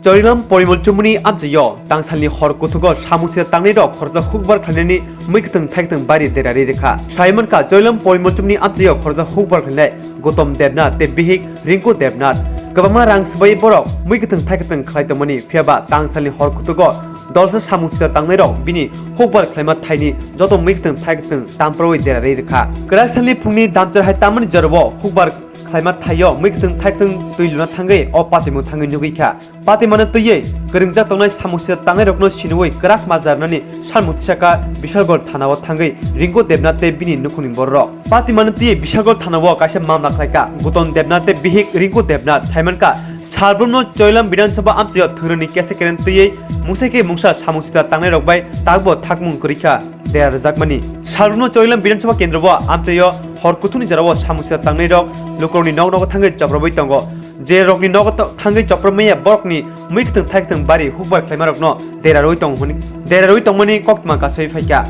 Chorilam Porimulchumuni Amjayo, Tangsalni Horkutugo, Shamusia Tangido, Korza Hukbar Kanani, Mikton Titan Bari de Rika, Shaimanka, Chorilam Porimulchumni Amjayo, Korza Hukbar Kane, Gotom Debnat, De Bihik, Rinko Debnat, Gavama Ranks by Boro, Mikton Titan Klaitamani, Fiaba, Tangsalni Horkutugo, Dolza Shamusia Tangido, Bini, Hukbar Climate Tiny, Joto Mikton Titan, Tampro de Rika, Grassally Puni Damter Hataman Jarbo, Hukbar. Climate Tayo, Mikton Titan to Lunatange or Patimu Tanganuika, Patimana to Ye, Grinzatonai Samusia Tangerokno Shinui, Krak Mazarnani, Shalmutsaka, Bishagol Tanawa Tange, Ringo Debnate Bini Nukunin Boro, Patimanati, Bishagol Tanawa, Kasha Mamla Klaka, Guton Debnate Bihik, Ringo Debnat, Simonka, Salbruno, Joylam Bidansaba Amzio, Turani Kesekaran Tuye, Museke Musa Samusita Tangerok by Tagbo Takmun Kurika, there Zakmani, Salbruno Joylam Bidansaba Kendrova, Amtayo, Horkutuni Jarawa Samusia Tangerok, Lokorni Nogo Tange Jabrabitongo, J. Rockni Nogo Tange Jabromea Borkni, Mikton Titan Bari, Hoover Clamarokno, there are Ruitomoni Kokmaka Sefaka.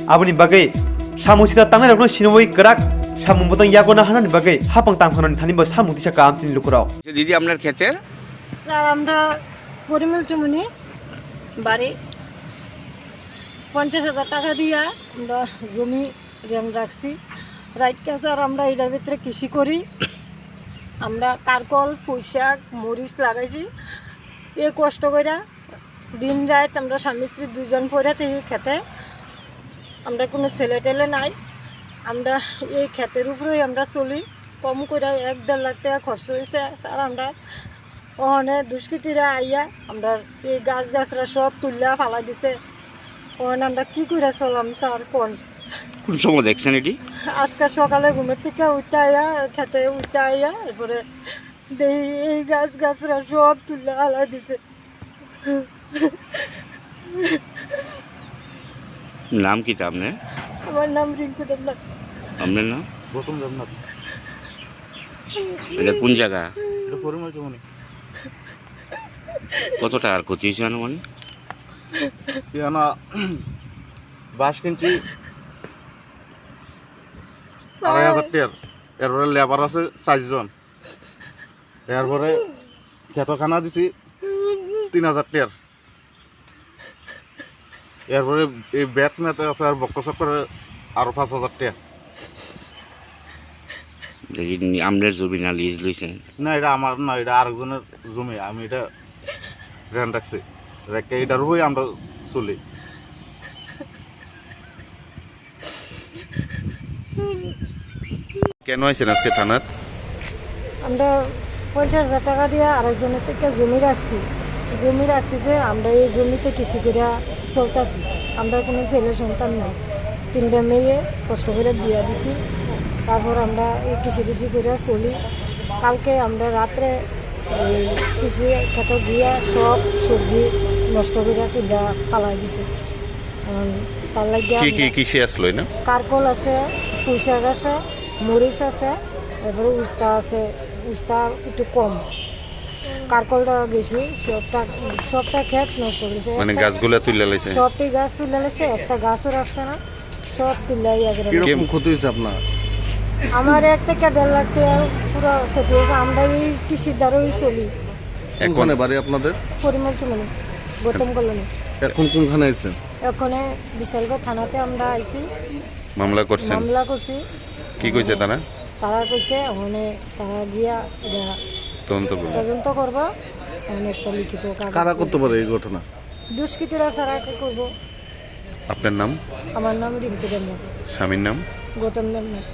Abuni Bagay, Samusita Tangerokno Shinoi Krak, Samutan Yagona Han Bagay, Hapang Tankan Taniba Samutisaka Amtin Lukuro. দিদি আপনার ক্ষেতের sir আমরা পরিমল চুমনি বাড়ি 50,000 টাকা দিয়া আমরা জমি rain রাখছি রাইটকা স্যার আমরা এটার ভিতরে কৃষি করি আমরা কারকল পুঁইশাক মরিচ লাগাইছি এ কষ্ট করে দিন রাত আমরা স্বামী স্ত্রী দুজন পড়ে এই খেতে আমরা কোনো ছেলে টেলে নাই আমরা এই ক্ষেতের উপরেই আমরা চলি কম করে 1-1.5 লাখ টাকা খরচ হয়েছে স্যার আমরা ওখানে দুষ্কৃতীরা আইয়া আমরা এই গাছরা সব তুলিয়া ফালা দিছে ওখানে আমরা কি করে চলাম স্যার কোন সময় দেখছেন এটি আজকে সকালে ঘুমের থেকে উঠে আইয়া খেতে উঠে আইয়া এরপরে এই গাছরা সব তুলিয়া ফালা দিছে নাম কি তা আপনার আমার নাম রিঙ্কু দেবনাথ আপনার নাম গৌতম দেবনাথ এটা কোন জায়গা এটা পরিমল চুমনি কত টাকার ক্ষতি হয়েছে আনুমানিক ইয়ানা 22 কিনছি 2,500 টাকার এরপরে লেবার আছে 4 জন এরপরে খেতখানা দিছি 3,000 টাকার এরপরে এই ব্যাট মেতে আছে আর বক্ক চক্করে আরো 5,000 টাকা আপনার জমি না লিজ লইছেন না এটা আমার না এটা আরেকজনের জমি আমি এটা রেন্ট রাখছি রেখে এটার উপরেই আমরা চলি কেন আইছেন আজকে থানাত আমরা 50,000 টাকা দিয়ে আরেকজনের থেকে জমি রাখছি যে আমরা এই জমিতে কৃষি করে চলতেছি আমরা কোনো ছেলে সন্তান নাই 3টা মেয়ে কষ্ট করে বিয়া দিছি তারপর আমরা এই কৃষি করে চলি কালকে আমরা রাত্রে এই কৃষি খেতে দিয়ে সব সবজি নষ্ট করে তুলে পালাই দিছি তার লাগে কি কি কৃষি আসলো না কারকল আছে পুঁইশাক আছে মরিচ আছে এরপরে উস্তা একটু কম কারকলটা বেশি সবটা ক্ষেত নষ্ট করেছে মানে গাছগুলো তুলে লাইছে সবটি গাছ তুলে লাইছে একটা গাছও রাখছে না সব তুলে কিরকম ক্ষতি হয়েছে আপনার আমার 1 থেকে 1.5 লাখ টাকা পুরো ক্ষতি হয়েছে আমরা এই কৃষির দ্বারাই চলি কোনখানে বাড়ি আপনাদের পরিমল চুমনি গৌতম কলোনি এখন কোনখানে আছেন ওখানে বিশালগড় থানাতে আমরা আইছি মামলা করছেন মামলা করছি কি কইছে তারা কইছে ওখানে তারা গিয়া তদন্ত করবো একটা লিখিত কারা করতে পারে এই ঘটনা দুষ্কৃতীরা সারা করবো আপনার নাম আমার নাম রিঙ্কু দেবনাথ স্বামীর নাম গৌতম দেবনাথ